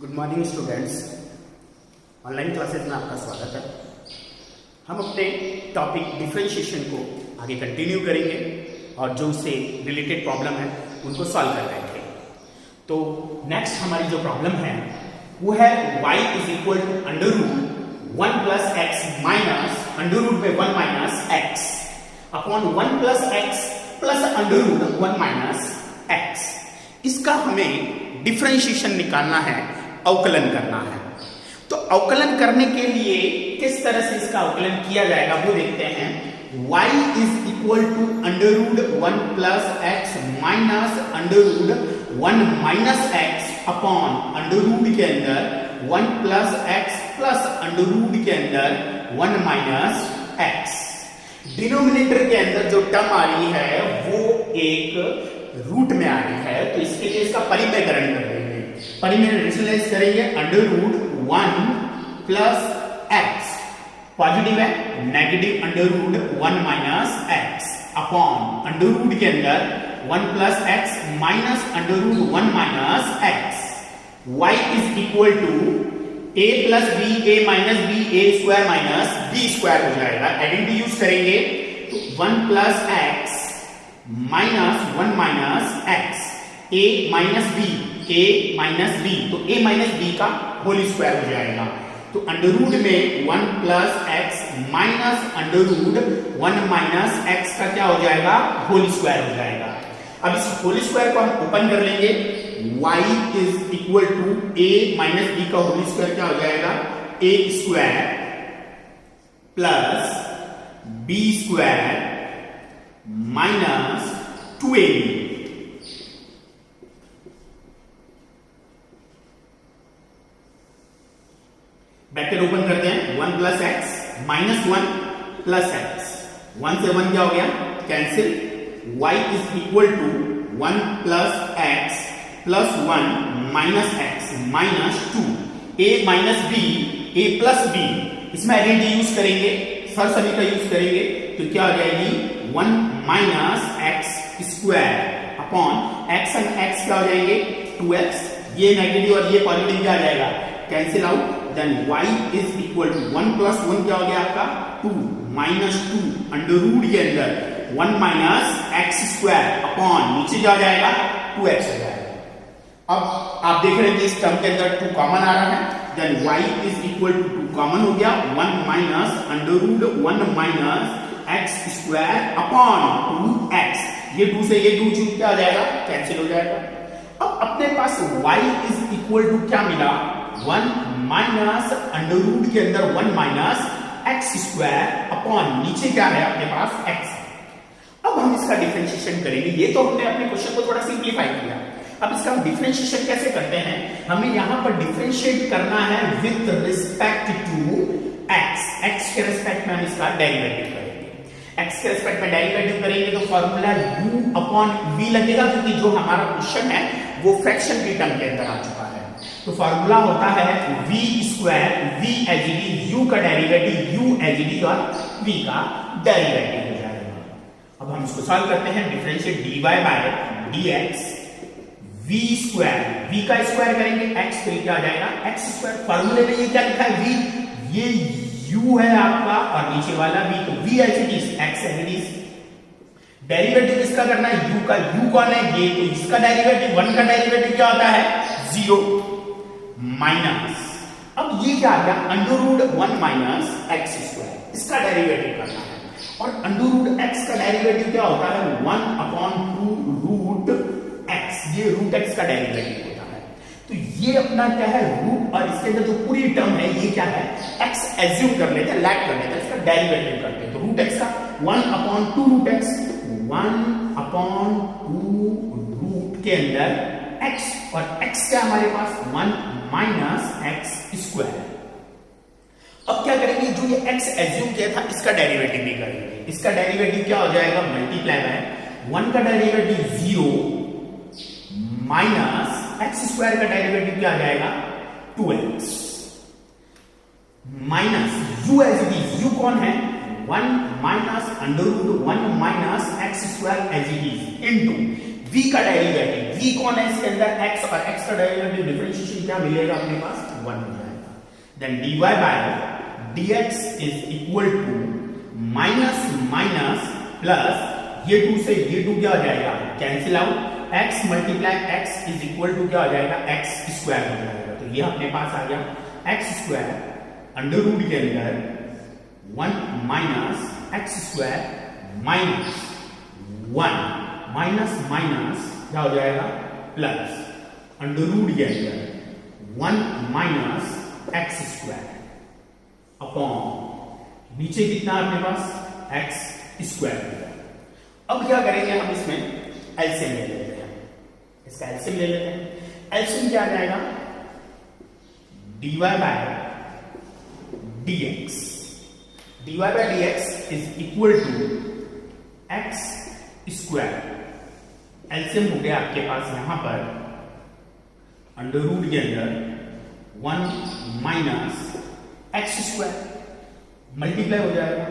Good morning students, online classes में आपका स्वागत है। हम अपने टॉपिक डिफरेंशिएशन को आगे कंटिन्यू करेंगे और जो उससे रिलेटेड प्रॉब्लम है उनको सॉल्व कर रहे थे। तो नेक्स्ट हमारी जो प्रॉब्लम है वो है y is equal to under root 1 plus x minus under root में 1 minus x upon 1 plus x plus under root 1 minus x. इसका हमें डिफरेंशिएशन निकालना है, अवकलन करना है। तो अवकलन करने के लिए किस तरह से इसका अवकलन किया जाएगा वो देखते हैं। y is equal to under root 1 plus x minus under root 1 minus x upon under root के अंदर 1 plus x plus under root के अंदर 1 माइनस एक्स। डिनोमिनेटर के अंदर जो टर्म आ रही है वो एक रूट में आ रही है, तो इसके लिए इसका परिमेयकरण कर देंगे। परिमेय रेशनलाइज करेंगे under root 1 plus x positive है, negative under root 1 minus x upon under root के अंदर 1 plus x minus under root 1 minus x. y is equal to a plus b a minus b a square minus b square हो जाएगा। Identity use करेंगे तो 1 plus x minus 1 minus x a minus b तो a minus b का whole square हो जाएगा। तो under root में 1 plus x minus under root 1 minus x का क्या हो जाएगा, होल स्क्वायर हो जाएगा। अब इस होल स्क्वायर को हम ओपन कर लेंगे। y is equal to a minus b का होल स्क्वायर क्या हो जाएगा, a square plus b square minus 2ab। Bracket open करते हैं। 1 plus x minus 1 plus x, 1 से 1 क्या हो गया, cancel. y is equal to 1 plus x plus 1 minus x minus 2 a minus b a plus b. इसमें identity use करेंगे, sir सभी का यूज करेंगे, तो क्या हो जाएगी 1 minus x square upon x and x क्या हो जाएंगे 2x। ये नेगेटिव और ये पॉजिटिव क्या आ जाएगा, cancel out. Then y is equal to 1 plus 1 क्या हो गया आपका 2 माइनस 2 अंडर रूट के अंदर 1 माइनस एक्स स्क्वायर अपॉन नीचे क्या हो जाएगा 2x हो जाएगा। अब आप देख रहे हैं कि इस टर्म के अंदर 2 कॉमन आ रहा है। Then y is equal to 2 common हो गया, 1 minus under root 1 minus x square upon 2x। ये 2 से ये 2 क्या आ जाएगा, कैंसिल हो जाएगा। अब अपने पास y इज इक्वल टू क्या मिला, 1 माइनस अंडर रूट के अंदर 1 माइनस एक्स स्क्वायर अपॉन नीचे क्या है अपने पास x। अब हम इसका डिफरेंशिएशन करेंगे। ये तो हमने अपने क्वेश्चन को थोड़ा सिंप्लीफाई किया। अब इसका हम डिफरेंशिएशन कैसे करते हैं, हमें यहां पर डिफरेंशिएट करना है with respect to x। x के रिस्पेक्ट में हम इसका डेरिवेटिव करेंगे। x के रिस्पेक्ट में डेरिवेटिव करेंगे तो फॉर्मूला u अपॉन v लगेगा, क्योंकि जो हमारा क्वेश्चन है वो फ्रैक्शन की टर्म के अंदर आ चुका है। तो फॉर्मूला होता है v square, v as it is, u का derivative u as it is और v का डेरिवेटिव हो जाएगा। अब हम इसको सॉल्व करते हैं। Differentiate dy bye dx, v square, v का स्क्वायर करेंगे x तो ये क्या आ जाएगा x स्क्वायर। फॉर्मूले में ये क्या लिखा है v, ये u है आपका और नीचे वाला v, तो v as it is x as it is. Derivative इसका करना है u का, u कौन है ये, तो इसका डेरिवेटिव 1 का डेरिवेटिव क्या होता है 0 माइनस, अब ये क्या आ गया under root 1 minus x square, इसका डेरिवेटिव करना है। और अंडर रूट एक्स का डेरिवेटिव क्या होता है 1 अपॉन 2 रूट एक्स, ये रूट एक्स का डेरिवेटिव होता है। तो ये अपना क्या है रूट, और इसके अंदर जो पूरी टर्म है ये क्या है एक्स एज्यूम कर लेते हैं, लैग कर लेते हैं, इसका डेरिवेटिव करते हैं। तो रूट एक्स का 1 upon 2 root x, 1 upon 2 root के अंदर x, और x क्या हमारे पास 1 माइनस एक्स स्क्वायर। अब क्या करेंगे, जो ये x एज्यूम किया था इसका डेरिवेटिव भी करेंगे। इसका डेरिवेटिव क्या हो जाएगा, मल्टीप्लाई बाय 1 का डेरिवेटिव 0 माइनस एक्स स्क्वायर का डेरिवेटिव क्या आ जाएगा 2x minus u as it is, u कौन है 1 minus under root 1 minus x square as it is into v का डेरिवेटिव, v कौन है इसके अंदर, x, और x का डेरिवेटिव डिफरेंशिएशन क्या मिलेगा अपने पास, 1 हो जाएगा। Then dy bye dx is equal to minus minus plus, ये 2 से ये 2 क्या हो जाएगा, cancel out, x multiply x is equal to क्या हो जाएगा, x स्क्वायर हो जाएगा। तो ये अपने पास आ गया x स्क्वायर अंडर रूट के अंदर 1 minus x square minus 1 minus minus क्या हो जाएगा, प्लस अंडर रूट के अंदर 1 माइनस x स्क्वायर अपॉन नीचे कितना अपने पास x स्क्वायर। अब क्या करेंगे हम, इसमें एलसीएम ले लेते हैं, इसका एलसीएम ले लेते हैं। एलसीएम क्या आ जाएगा, dy bye dx, dy bye dx is equal to x square. LCM हो गया आपके पास यहां पर अंडर रूट के अंदर 1 माइनस x स्क्वायर, मल्टीप्लाई हो जाएगा,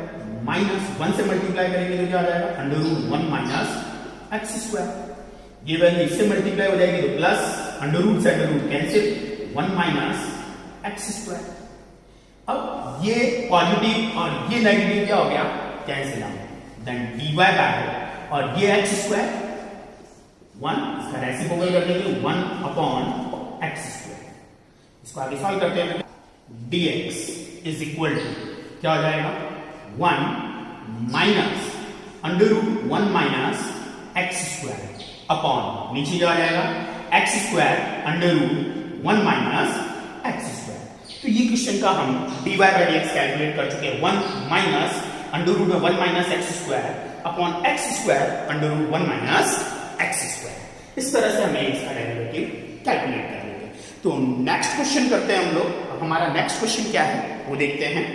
माइनस 1 से मल्टीप्लाई करेंगे तो क्या हो जाएगा, under root 1 minus x square. ये वैल्यू इससे मल्टीप्लाई हो जाएगी तो प्लस, अंडर रूट से under root cancel, 1 minus x square. अब ये पॉजिटिव और ये नेगेटिव क्या हो गया, cancel out. Then dy by, और ये x स्क्वायर 1, इसका रेसिप्रोकल कर देंगे 1 अपॉन x स्क्वायर। इसको आगे सॉल्व करते हैं, dx इज इक्वल टू क्या हो जाएगा, 1 minus under root 1 minus x square upon नीचे क्या हो जाएगा, x square under root 1 minus x square. तो ये क्वेश्चन का हम dy बाय dx कैलकुलेट कर चुके हैं, 1 minus under root 1 minus x square upon x square under root 1 minus x square. इस तरह से हमें इसका डेरिवेटिव कैलकुलेट कर लेंगे। तो नेक्स्ट क्वेश्चन करते हैं हम लोग। हमारा नेक्स्ट क्वेश्चन क्या है वो देखते हैं।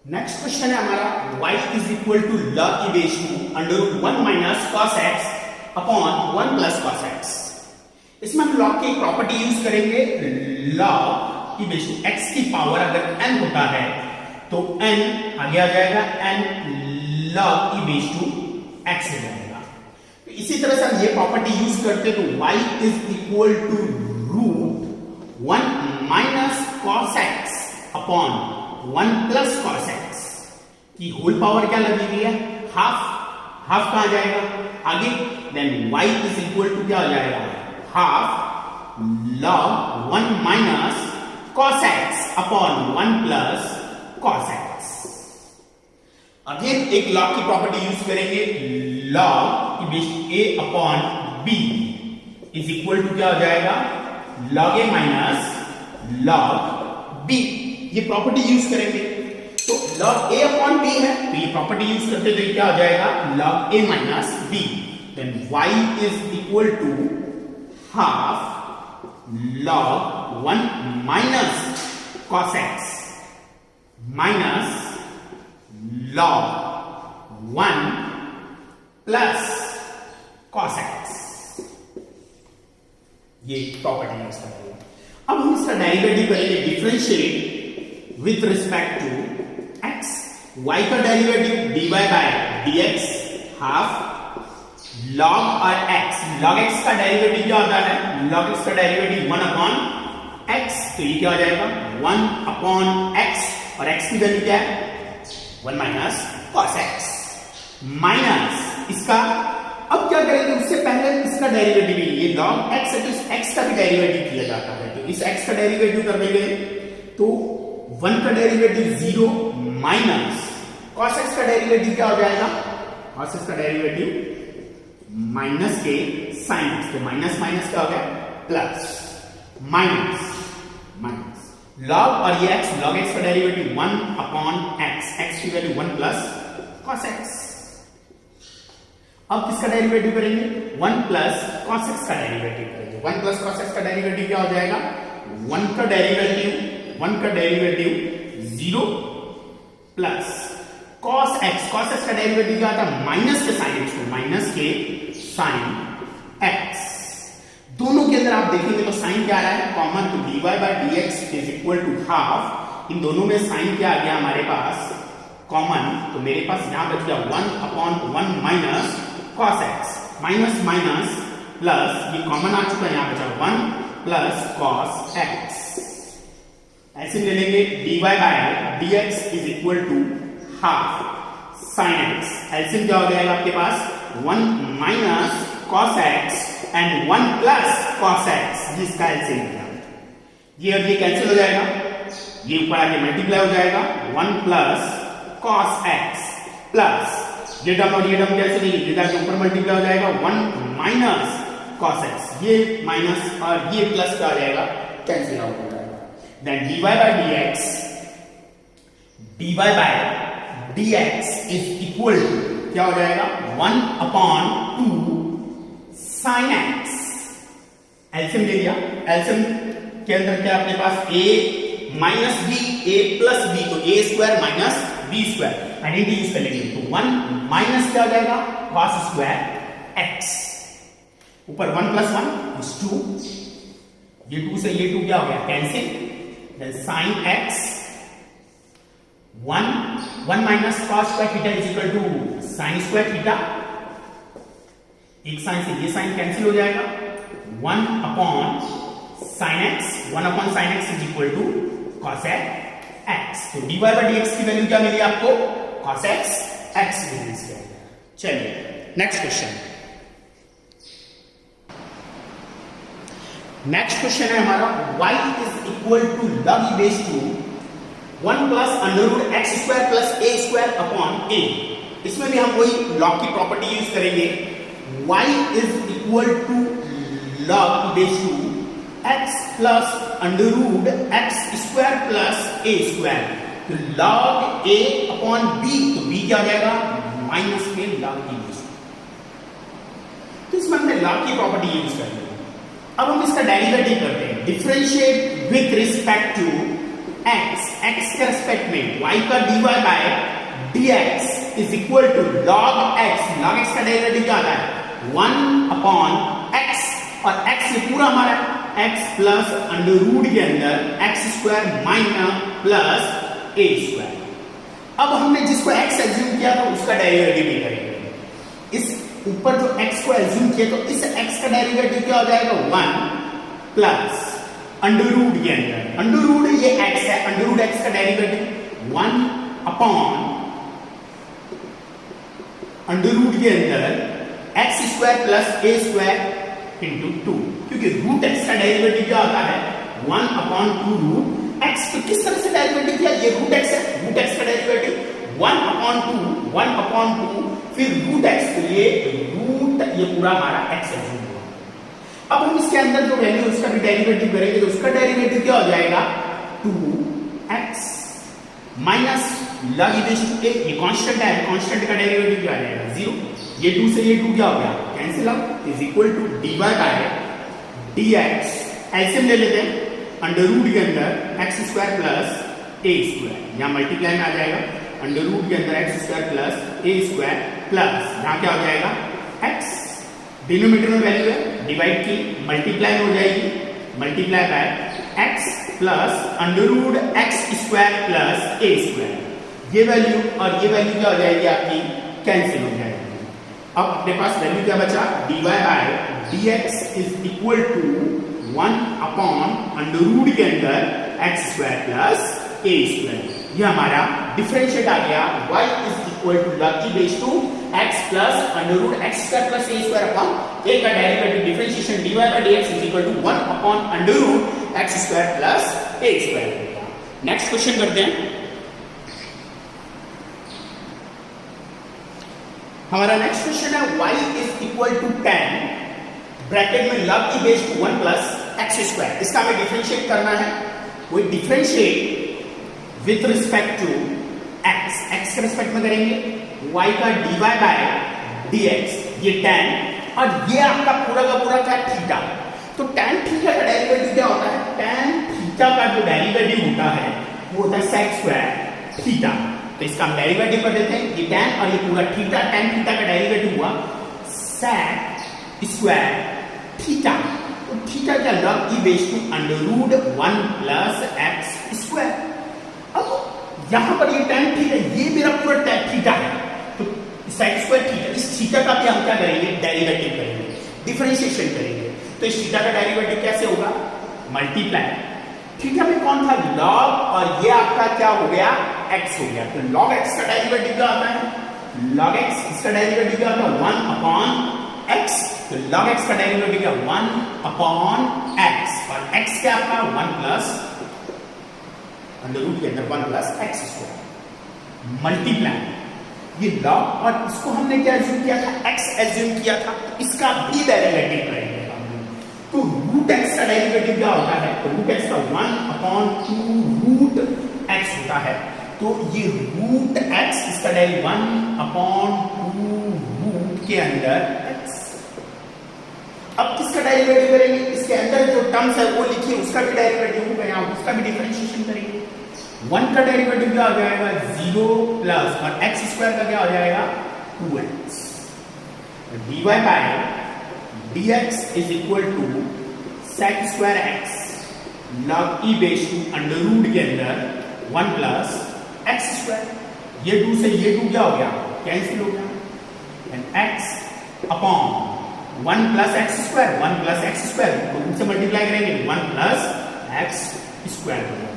नेक्स्ट क्वेश्चन है हमारा y is equal to log की base to under root 1 minus cos x upon 1 plus cos x। इसमें हम log की प्रॉपर्टी यूज करेंगे, log की बेस टू x की पावर अगर n होता है तो n आगे आ जाएगा, n log की बेस टू x हो जाएगा। तो इसी तरह से हम ये प्रॉपर्टी यूज करते तो y is equal to root 1 minus cos x upon 1 plus cos x की होल पावर क्या लगी हुई है, हाफ, हाफ कहां जाएगा आगे, then y is equal to क्या हो जाएगा, half log 1 minus cos x upon 1 plus cos x। Again एक log की प्रॉपर्टी यूज करेंगे, log की base a upon b is equal to क्या हो जाएगा, log a minus log b। ये प्रॉपर्टी यूज करेंगे तो log a अपॉन b है, तो ये प्रॉपर्टी यूज करते तो क्या हो जाएगा, log a minus b। Then y is equal to half log 1 minus cos x minus log 1 plus cos x। ये प्रॉपर्टी यूज करेंगे। अब हम इसका डेरिवेटिव करेंगे, differentiate with respect to x। y का derivative dy bye dx half log और x, log x का derivative क्या होता है, log x का डेरिवेटिव 1 अपॉन x, तो ये क्या हो जाएगा 1 अपॉन x, और x की वैल्यू क्या है 1 माइनस cos x माइनस इसका। अब क्या करेंगे, उससे पहले इसका डेरिवेटिव, ये log x है तो इस x का भी डेरिवेटिव किया जाता है, तो इस x का डेरिवेटिव कर देंगे तो 1 का डेरिवेटिव 0 माइनस cos x का डेरिवेटिव क्या हो जाएगा, cos x का डेरिवेटिव माइनस के साइन x, तो माइनस माइनस क्या हो गया प्लस, माइनस माइनस log और ये x, log x का डेरिवेटिव 1 अपॉन x, x की वैल्यू 1 प्लस cos x। अब किसका डेरिवेटिव करेंगे, 1 प्लस cos x का डेरिवेटिव करेंगे। 1 प्लस cos x का डेरिवेटिव क्या हो जाएगा, 1 का डेरिवेटिव 0 प्लस cos x का डेरिवेटिव क्या आता है, माइनस के साइन x को, माइनस के साइन x। दोनों के अंदर आप देखेंगे तो साइन क्या आ रहा है कॉमन, तो dy bye dx is equal to half, इन दोनों में साइन क्या आ गया हमारे पास कॉमन, तो मेरे पास यहां बच गया 1/1 minus cos x, minus minus plus, ये कॉमन आ चुका है, यहां बचा 1 प्लस कॉस एक्स। ऐसे ले लेंगे dy bye dx is equal to half sine x. LCM क्या हो जाएगा आपके पास 1 minus cos x and 1 plus cos x, जिसका एलसीएम हो जाएगा ये, और ये कैंसिल हो जाएगा, ये ऊपर आके मल्टीप्लाई हो जाएगा 1 प्लस कॉस एक्स प्लस ये टर्म और ये टर्म कैंसिल नहीं, ये जाके ऊपर मल्टीप्लाई हो जाएगा 1 माइनस कॉस एक्स, ये माइनस और ये प्लस का आ जाएगा, कैंसिल आउट हो जाएगा। Then dy by dx is equal to क्या हो जाएगा 1/2 sin x। एलसीएम ले लिया, एलसीएम के अंदर क्या अपने पास a minus b, a plus b, तो a square minus b square identity use कर लेंगे, तो 1 माइनस क्या हो जाएगा cos स्क्वायर x, ऊपर 1 प्लस 1 इज 2, ये 2 से ये 2 क्या हो गया cancel, then sin x 1 minus cos square theta is equal to sin square theta, एक साइन से ये साइन कैंसिल हो जाएगा 1 sin x is equal to cos x, तो dy by dx की वैल्यू क्या मिली आपको cos x मिली। चलिए नेक्स्ट क्वेश्चन, नेक्स्ट क्वेश्चन है हमारा y is equal to log e base to 1 plus under root x square plus a square upon a. इसमें भी हम वही लॉग की प्रॉपर्टी यूज करेंगे, y is equal to log e base to x plus under root x square plus a square, तो log a upon b, तो b क्या आ जाएगा माइनस में log e बेस टू, तो इसमें हमने log की प्रॉपर्टी यूज करेंगे। अब हम इसका डेरिवेटिव करते हैं, differentiate with respect to x, x के रिस्पेक्ट में y का dy bye dx is equal to log x, log x का डेरिवेटिव क्या आता है 1/x, और x ये पूरा हमारा x प्लस अंडर रूट के अंदर x square minus plus a square. अब हमने जिसको x एज्यूम किया था उसका डेरिवेटिव भी करेंगे, इस ऊपर जो x को एज्यूम किया तो इस x का डेरिवेटिव क्या हो जाएगा 1 प्लस अंडर रूट के अंदर, अंडर रूट ये x है, अंडर रूट x का डेरिवेटिव 1/, अंडर रूट के अंदर x square plus a square into 2, क्योंकि रूट x का डेरिवेटिव क्या होता है 1/2 रूट x, तो किस तरह से डेरिवेटिव किया, ये रूट x है, रूट x का डेरिवेटिव 1/2 फिर रूट x, तो ये रूट ये पूरा हमारा x है। अब हम इसके अंदर जो वैल्यू उसका भी डेरिवेटिव करेंगे, तो उसका डेरिवेटिव क्या हो जाएगा 2x minus log e base to a, ये कांस्टेंट है, कांस्टेंट का डेरिवेटिव क्या आ जाएगा 0, ये 2 से ये 2 क्या हो गया cancel out, is equal to dy bye dx। LCM ले लेते हैं, अंडर रूट के अंदर x square plus a square, यहां मल्टीप्लाई में आ जाएगा, अंडर रूट के अंदर x square plus a square plus यहां क्या हो जाएगा x, डिनोमिनेटर में वैल्यू है डिवाइड की, मल्टीप्लाई हो जाएगी, multiply by x plus under root x square plus a square, ये वैल्यू और ये वैल्यू क्या हो जाएगी आपकी कैंसिल हो जाएगी। अब अपने पास वैल्यू क्या बचा dy bye dx is equal to 1 under root के अंदर x square plus a square, ये हमारा डिफरेंशिएट आ गया y is equal to log e base to x plus under root x square plus a square upon a का derivative differentiation dy bye dx is equal to 1 under root x square plus a square. Next question करते हैं, हमारा next question है y is equal to 10 bracket में log e base to 1 plus x square, इसका हमें differentiate करना है, वो differentiate with respect to x, x के रिस्पेक्ट में करेंगे, y का dy बाय dx ये tan और ये आपका पूरा का पूरा क्या थीटा, तो tan थीटा का डेरिवेटिव क्या होता है, tan थीटा का जो डेरिवेटिव होता है वो होता है sec स्क्वायर थीटा, तो इसका हम डेरिवेटिव कर देते हैं, ये tan और ये पूरा थीटा, tan थीटा का डेरिवेटिव हुआ sec स्क्वायर थीटा, तो थीटा क्या log e base to under root 1 plus x square. अब यहां पर ये tan थीटा, ये मेरा पूरा tan थीटा है, तो sec स्क्वायर थीटा, इस थीटा का भी हम क्या करेंगे, डेरिवेटिव करेंगे, डिफरेंशिएशन करेंगे। तो इस थीटा का डेरिवेटिव कैसे होगा, मल्टीप्लाई, थीटा में कौन था, log, और ये आपका क्या हो गया, x हो गया। तो log x का डेरिवेटिव क्या आता है, log x, इसका डेरिवेटिव क्या होता है, 1 अपॉन x। तो log x का डेरिवेटिव क्या, 1 अपॉन x, और x क्या आपका 1 प्लस अंडर रूट के अंदर 1 प्लस एक्स स्क्वायर मल्टीप्लाई ये लॉग, और इसको हमने क्या एज्यूम किया था, x एज्यूम किया था, इसका भी डेरिवेटिव करेंगे हम। तो रूट x का डेरिवेटिव क्या होता है, तो रूट x का 1 अपॉन 2 रूट x होता है। तो ये रूट x, इसका डेरिवेटिव 1 अपॉन 2 रूट के अंदर x। अब किसका डेरिवेटिव करेंगे, इसके अंदर जो टर्म्स है वो लिखिए, उसका भी डेरिवेटिव होगा, यहाँ उसका भी डिफरेंशिएशन करेंगे। 1 का डेरिवेटिव क्या हो जाएगा, 0 प्लस, और x स्क्वायर का क्या हो जाएगा, 2x। dy bye dx is equal to sec square x log e base to under root के अंदर 1 प्लस x स्क्वायर। ये 2 से ये 2 क्या हो गया, कैंसिल हो गया, and x upon 1 plus x square, 1 plus x square को रूट से मल्टीप्लाई करेंगे, 1 प्लस एक्स स्क्वायर हो जाएगा।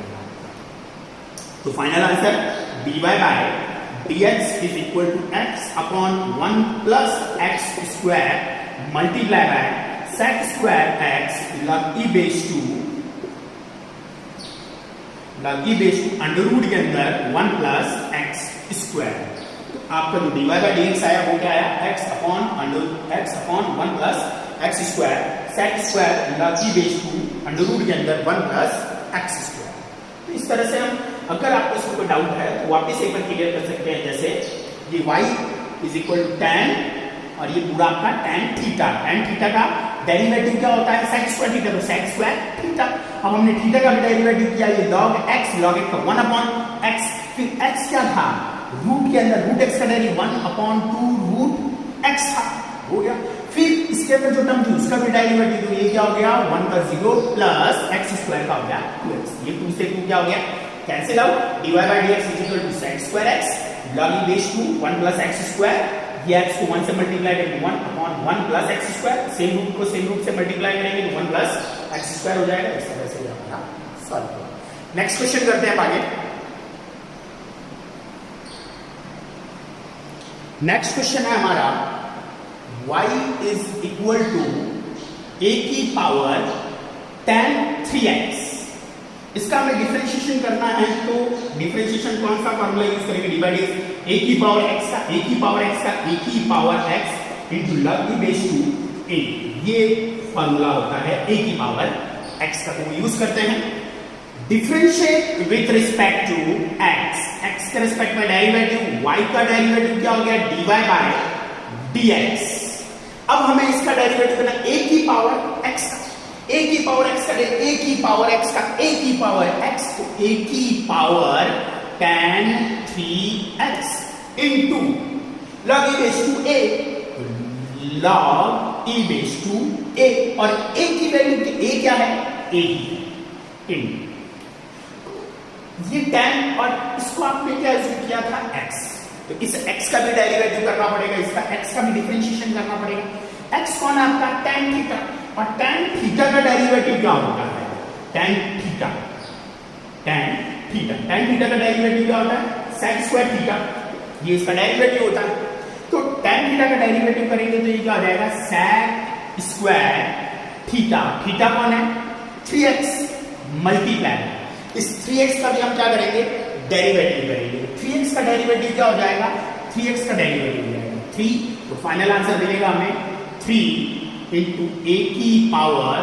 तो final answer dy bye dx is equal to x upon 1 plus x square multiply by sec square x log e base to under root के अंदर 1 plus x square. तो आपका जो dy bye dx आया वो क्या आया, x upon 1 plus x square sec square log e base to under root के अंदर 1 प्लस एक्स स्क्वायर। तो इस तरह से हम, अगर आपको इसमें कोई डाउट है तो वापस एक बार क्लियर कर सकते हैं। जैसे ये y is equal to tan, और ये पूरा आपका tan थीटा, tan थीटा का डेरिवेटिव क्या होता है, sec स्क्वायर थीटा, तो sec स्क्वायर थीटा। अब हमने थीटा का भी डेरिवेटिव किया, ये log x का 1 अपॉन x, फिर x क्या था, रूट के अंदर रूट x का डेरिवेटिव 1 अपॉन 2 रूट x था, हो गया। फिर इसके अंदर जो टर्म थी उसका भी डेरिवेटिव, तो ये क्या हो गया, 1 का 0 प्लस x स्क्वायर का हो गया 2x। ये 2 से 2 क्या हो गया, cancel out, dy bye dx is equal to sec square x log e base to 1 plus x square, ये x को 1 से मल्टीप्लाई करेंगे 1 upon 1 plus x square, same root को सेम रूट से मल्टीप्लाई करेंगे तो 1 प्लस x स्क्वायर हो जाएगा। इस तरह से हमारा सॉल्व होगा। नेक्स्ट क्वेश्चन करते हैं आगे। नेक्स्ट क्वेश्चन है हमारा y is equal to a की पावर tan 3x। इसका हमें डिफरेंशिएशन करना है, तो डिफरेंशिएशन कौन सा फॉर्मूला यूज करेंगे, डिवाइड a की पावर x का, a की पावर x का, a की power x into log e base to a, ये फॉर्मूला होता है a की पावर x का, तो यूज करते हैं। Differentiate with respect to x के रिस्पेक्ट में डेरिवेटिव, y का डेरिवेटिव क्या हो गया, dy बाय dx। अब हमें इसका डेरिवेटिव करना, a की पावर x का, a की पावर x का, a की पावर x का, a की पावर x, तो a की power tan 3x into log e base to a, log e base to a, और a की वैल्यू, a क्या है, a इन ये tan, और इसको आपने क्या एज्यूम किया था, x, तो इस x का भी डेरिवेटिव करना पड़ेगा, इसका x का भी डिफरेंशिएशन करना पड़ेगा। x कौन है आपका, tan थीटा, और tan थीटा का डेरिवेटिव क्या होता है, tan थीटा का डेरिवेटिव क्या होता है, sec स्क्वायर थीटा, ये इसका डेरिवेटिव होता है। तो tan थीटा का डेरिवेटिव करेंगे तो ये क्या हो जाएगा, sec स्क्वायर थीटा कौन है, 3x मल्टीप्लाई, इस 3x का भी हम क्या करेंगे, डेरिवेटिव करेंगे। 3x का डेरिवेटिव क्या हो जाएगा, 3x का डेरिवेटिव हो जाएगा 3, तो फाइनल आंसर मिलेगा हमें 3 इंटू a की power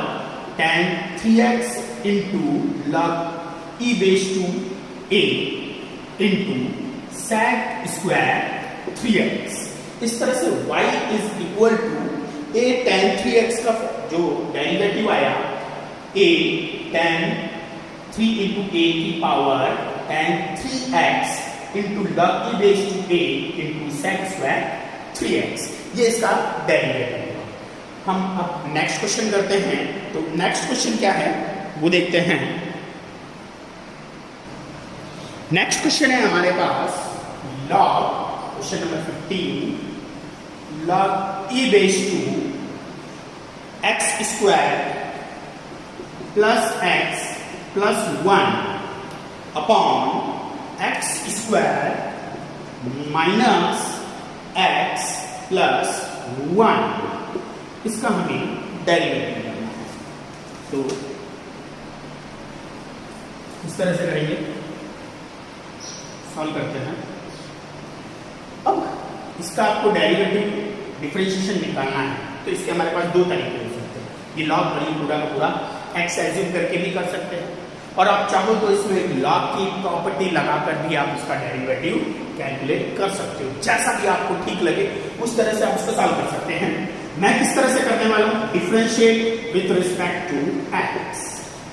tan 3x into log e base to a into sec square 3x। इस तरह से y is equal to a tan 3x का जो डेरिवेटिव आया, a tan 3 इंटू a की power tan 3x into log e base to a into sec square 3x, ये इसका derivative है। हम अब नेक्स्ट क्वेश्चन करते हैं, तो नेक्स्ट क्वेश्चन क्या है वो देखते हैं। नेक्स्ट क्वेश्चन है हमारे पास log, question number 15, log e base to x square plus x plus 1 upon x square minus x plus 1, इसका हमें डेरिवेटिव करना है। तो इस तरह से करेंगे, सॉल्व करते हैं। अब इसका आपको डेरिवेटिव डिफरेंशिएशन निकालना है, तो इसके हमारे पास दो तरीके हो सकते हैं। ये लॉग और ये पूरा का पूरा एक्स एज्यूम करके भी कर सकते हैं, और आप चाहो तो इसमें लॉग की प्रॉपर्टी लगाकर भी आप उसका डेरिवेटिव कैलकुलेट कर सकते हो। जैसा भी आपको ठीक लगे उस तरह से आप उसको सॉल्व कर सकते हैं। मैं किस तरह से करने वाला हूं, differentiate with respect to x.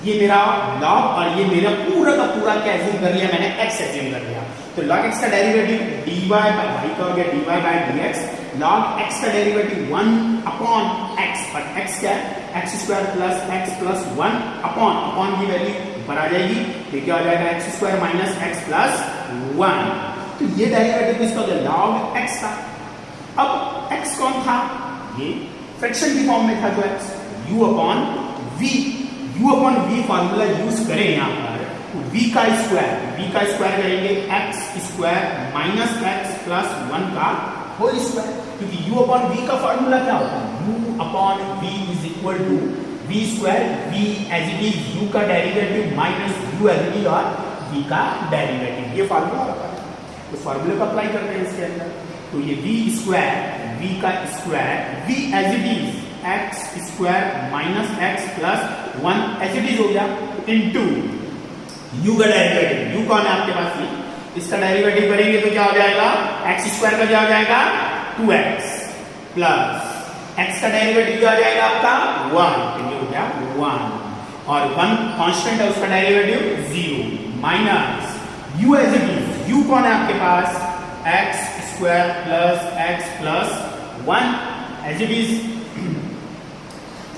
ये मेरा लॉग और ये मेरा पूरा का पूरा क्या एज्यूम कर लिया मैंने, एक्स एज्यूम कर लिया। तो log x का डेरिवेटिव dy बाय y का हो गया dy bye dx। log x का डेरिवेटिव 1 अपॉन x, और x क्या है, x square plus x plus 1 upon की वैल्यू ऊपर आ जाएगी, तो क्या हो जाएगा x square minus x plus 1। तो ये डेरिवेटिव इसका हो गया log x का। अब x कौन था, ये फ्रैक्शन की फॉर्म में था जो x, u upon v formula use करें यहां पर, v का स्क्वायर करेंगे x square minus x plus 1 का होल स्क्वायर, क्योंकि u अपॉन v का फार्मूला क्या होता है, u upon v is equal to v square, v as it is u का derivative minus u as it is और v का derivative, ये फार्मूला होता है। तो फार्मूले को अप्लाई करते हैं इसके अंदर, तो ये v स्क्वायर, v का square, v as it is x square minus x plus 1 as it is हो गया, इनटू u का डेरिवेटिव, u कौन है आपके पास, ये इसका डेरिवेटिव करेंगे तो क्या हो जाएगा, x स्क्वायर का क्या हो जाएगा 2x प्लस x का डेरिवेटिव क्या हो जाएगा आपका 1, तो ये हो गया 1, और 1 कांस्टेंट है उसका derivative 0, minus u as it is, u कौन है आपके पास x square plus x plus 1 as it is.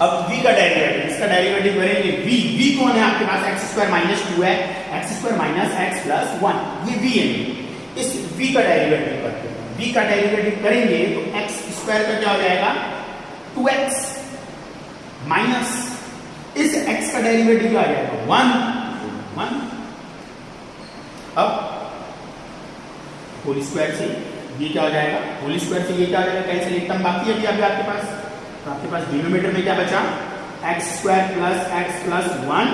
अब v का डेरिवेटिव, इसका डेरिवेटिव करेंगे v कौन है आपके पास, x स्क्वायर माइनस 2 है, x square minus x plus 1, ये v है। इस v का डेरिवेटिव करते हैं, v का डेरिवेटिव करेंगे तो x स्क्वायर का क्या हो जाएगा 2x माइनस इस x का डेरिवेटिव क्या आ जाएगा 1। अब होल स्क्वायर से ये क्या हो जाएगा, होल स्क्वायर से ये क्या हो जाएगा, कैंसिल, एक टर्म बाकी है अभी आपके पास, तो आपके पास डिनोमिनेटर में क्या बचा, x square plus x plus 1,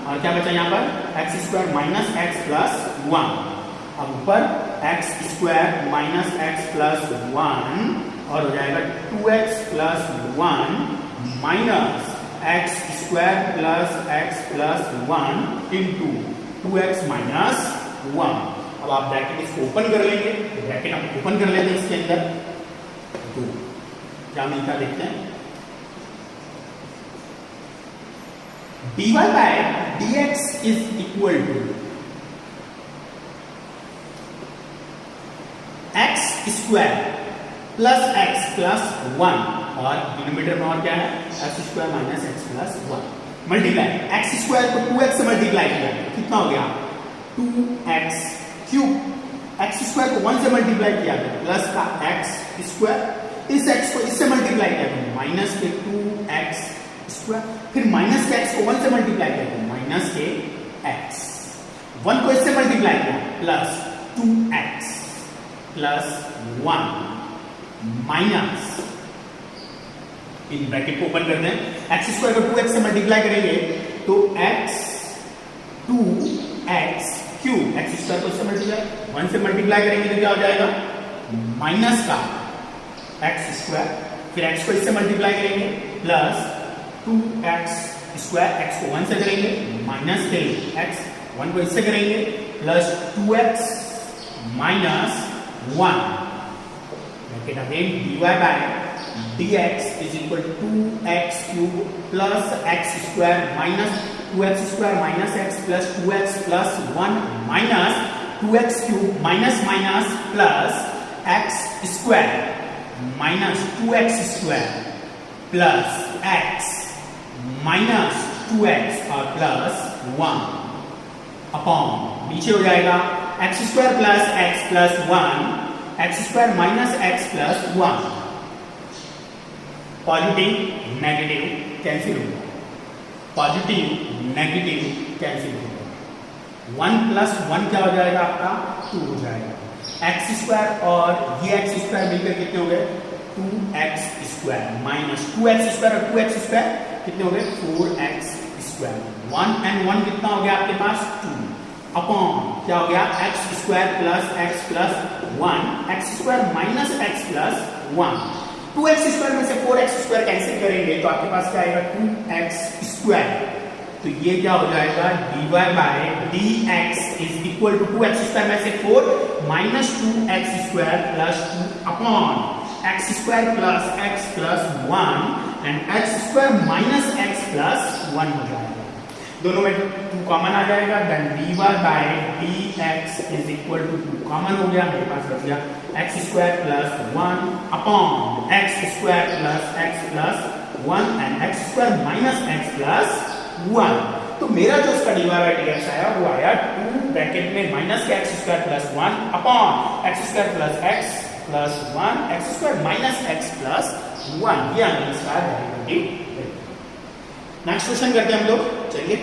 और क्या बचा यहाँ पर x square minus x plus 1। अब ऊपर x square minus x plus 1 और हो जाएगा 2x plus 1 minus x square plus x plus 1 into 2x minus 1। अब आप ब्रैकेट इसको ओपन कर लेंगे, तो ब्रैकेट हम ओपन कर लेते हैं इसके अंदर, तो क्या मिलता देखते हैं, dy by dx is equal to x square plus x plus 1, और डिनोमिनेटर में और क्या है x square minus x plus 1 multiply x square को 2x से मल्टीप्लाई किया तो कितना हो गया 2x क्यूब, x स्क्वायर को 1 से मल्टीप्लाई किया तो प्लस का x स्क्वायर, इस x को इससे मल्टीप्लाई किया तो माइनस के 2x स्क्वायर, फिर माइनस के x को 1 से मल्टीप्लाई किया तो माइनस के x, 1 को इससे मल्टीप्लाई किया plus 2x plus 1 minus, in bracket को ओपन करते हैं, x स्क्वायर को 2x से मल्टीप्लाई करेंगे तो x 2x cube, x square को इससे मल्टीप्लाई 1 से मल्टीप्लाई करेंगे तो क्या हो जाएगा माइनस का x स्क्वायर, फिर x को इससे मल्टीप्लाई करेंगे प्लस 2x स्क्वायर, x को 1 से करेंगे माइनस के x, 1 को इससे करेंगे plus 2x minus 1, bracket again dy bye dx is equal to 2x cube plus x square minus 2x square minus x plus 2x plus 1 minus 2x cube minus minus plus x square minus 2x square plus x minus 2x और plus 1 upon नीचे हो जाएगा x square plus x plus 1, x square minus x plus 1, positive negative cancel होगा, positive negative cancel होगा, 1 plus 1 क्या हो जाएगा आपका 2 हो जाएगा, एक्स स्क्वायर और ये एक्स स्क्वायर मिलकर कितने हो गए 2x square minus 2x square और 2x स्क्वायर कितने हो गए 4x स्क्वायर, 1 and 1 कितना हो गया आपके पास 2 अपॉन क्या हो गया x square plus x plus 1, x square minus x plus 1, 2x square में से 4x स्क्वायर कैंसिल करेंगे तो आपके पास क्या आएगा 2x स्क्वायर, तो ये क्या हो जाएगा dy bye dx is equal to 2x square में से 4 minus 2x square plus 2 upon x square plus x plus 1 and x square minus x plus 1 हो जाएगा, दोनों में 2 कॉमन आ जाएगा, then dy bye dx is equal to 2 common हो गया, मेरे पास बच गया x square plus 1 upon x square plus x plus 1 and x square minus x plus 1, तो मेरा जो इसका dy बाय dx आया वो आया 2 ब्रैकेट में माइनस के x square plus 1 upon x square plus x plus 1 x square minus x plus 1, ये हमने इसका डेरिवेटिव। नेक्स्ट क्वेश्चन करते हैं हम लोग, चलिए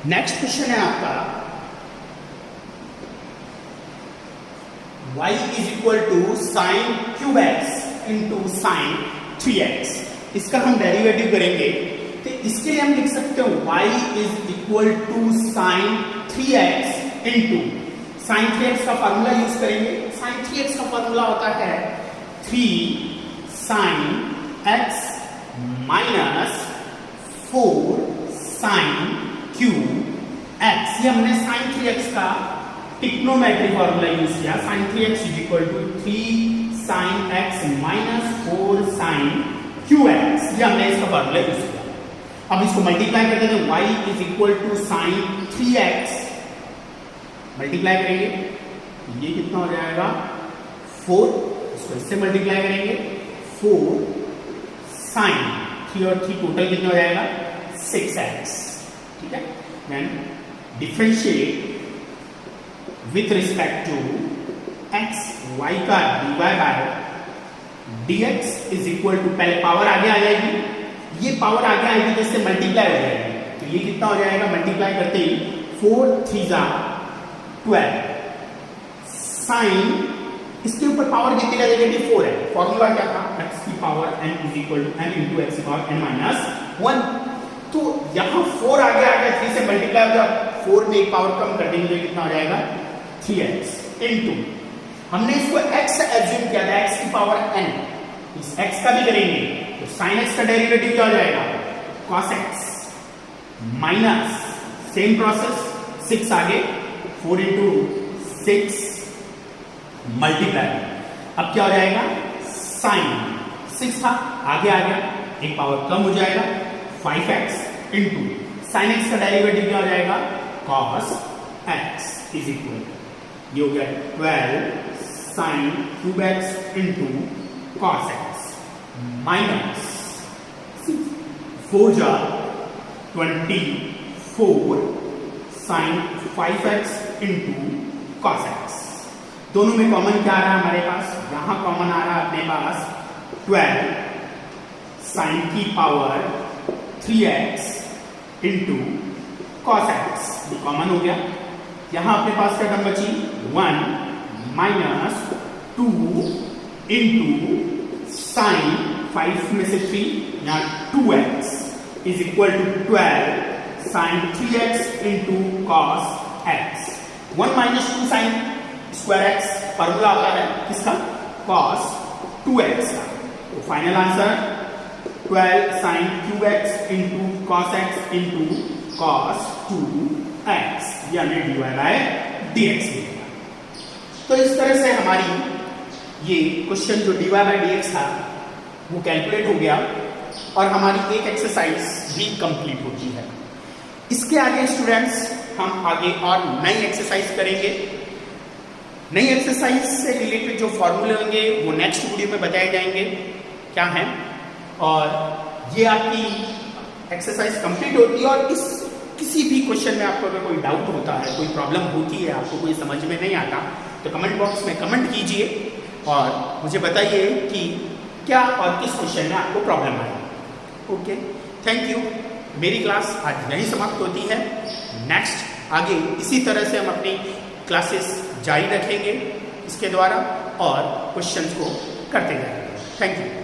नेक्स्ट क्वेश्चन है आपका y is equal to sine cube x into sine 3x, इसका हम डेरिवेटिव करेंगे तो इसके लिए हम लिख सकते हैं y is equal to sine 3x into sine 3x का फॉर्मूला यूज करेंगे, साइन 3x का फॉर्मूला होता है 3 sine x minus 4 sine cube x, ये हमने साइन 3x का ट्रिग्नोमेट्री फॉर्मूला यूज किया, sine 3x is equal to 3 sine x minus 4 sine cube x, ये हमने इसका फॉर्मूला यूज किया। अब इसको मल्टीप्लाई करते हैं y is equal to sine 3x, multiply करेंगे ये कितना हो जाएगा 4, इसको इससे मल्टीप्लाई करेंगे 4 साइन 3 और 3 टोटल कितना हो जाएगा 6x, ठीक है, देन differentiate with respect to x, y का dy bye dx is equal to, पहले पावर आगे आ जाएगी, ये पावर आगे आएगी तो इससे मल्टीप्लाई हो जाएगी, तो ये कितना हो जाएगा मल्टीप्लाई करते ही 4 3 जा 12 साइन, इसके ऊपर पावर कितनी का नेगेटिव 4 है, फॉर्मूला क्या था x की power n is equal to n into x की पावर n माइनस 1, तो यहां 4 आगे आ गया 3 से मल्टीप्लाई हो जाएगा, 4 में एक पावर कम कर देंगे तो कितना हो जाएगा 3x इंटू, हमने इसको x एज्यूम किया था x की पावर n, इस x का भी करेंगे तो sin x का डेरिवेटिव क्या हो जाएगा cos x minus same process 6 आगे 4 इंटू 6 मल्टीप्लाई, अब क्या हो जाएगा sin 6 था आगे आ गया एक पावर कम हो जाएगा 5x इंटू sin x का डेरिवेटिव क्या हो जाएगा cos x इज इक्वल, ये हो गया 12 sine cube x into cos x minus 4 जा 24 sign 5x into cos x, दोनों में कॉमन क्या आ रहा है हमारे पास, यहां कॉमन आ रहा है अपने पास 12 साइन की power 3x into cos x, ये कॉमन हो गया, यहां अपने पास क्या टर्म बची 1 माइनस 2 इंटू साइन 5 में से 3 यहाँ 2x is equal to 12 sine 3x into cos x, 1 minus 2 sine square x formula आता है किसका कॉस 2x का, तो final answer 12 sine cube x into cos x into cos 2x, ये हमें dy बाय dx मिलेगा। तो इस तरह से हमारी ये क्वेश्चन जो dy बाय dx था वो कैलकुलेट हो गया और हमारी एक एक्सरसाइज भी कंप्लीट होती है। इसके आगे स्टूडेंट्स हम आगे और नई एक्सरसाइज करेंगे, नई एक्सरसाइज से रिलेटेड जो फॉर्मूले होंगे वो नेक्स्ट वीडियो में बताए जाएंगे क्या है, और ये आपकी एक्सरसाइज कंप्लीट होती है। और इस किसी भी क्वेश्चन में आपको अगर कोई डाउट होता है, कोई प्रॉब्लम होती है, आपको कोई समझ में नहीं आता, तो कमेंट बॉक्स में कमेंट कीजिए और मुझे बताइए कि क्या और किस क्वेश्चन में आपको problem I. Okay, thank you. मेरी क्लास आज यहीं समाप्त होती है। नेक्स्ट आगे इसी तरह से हम अपनी क्लासेस जारी रखेंगे इसके द्वारा और क्वेश्चंस को करते जाएंगे। Thank you.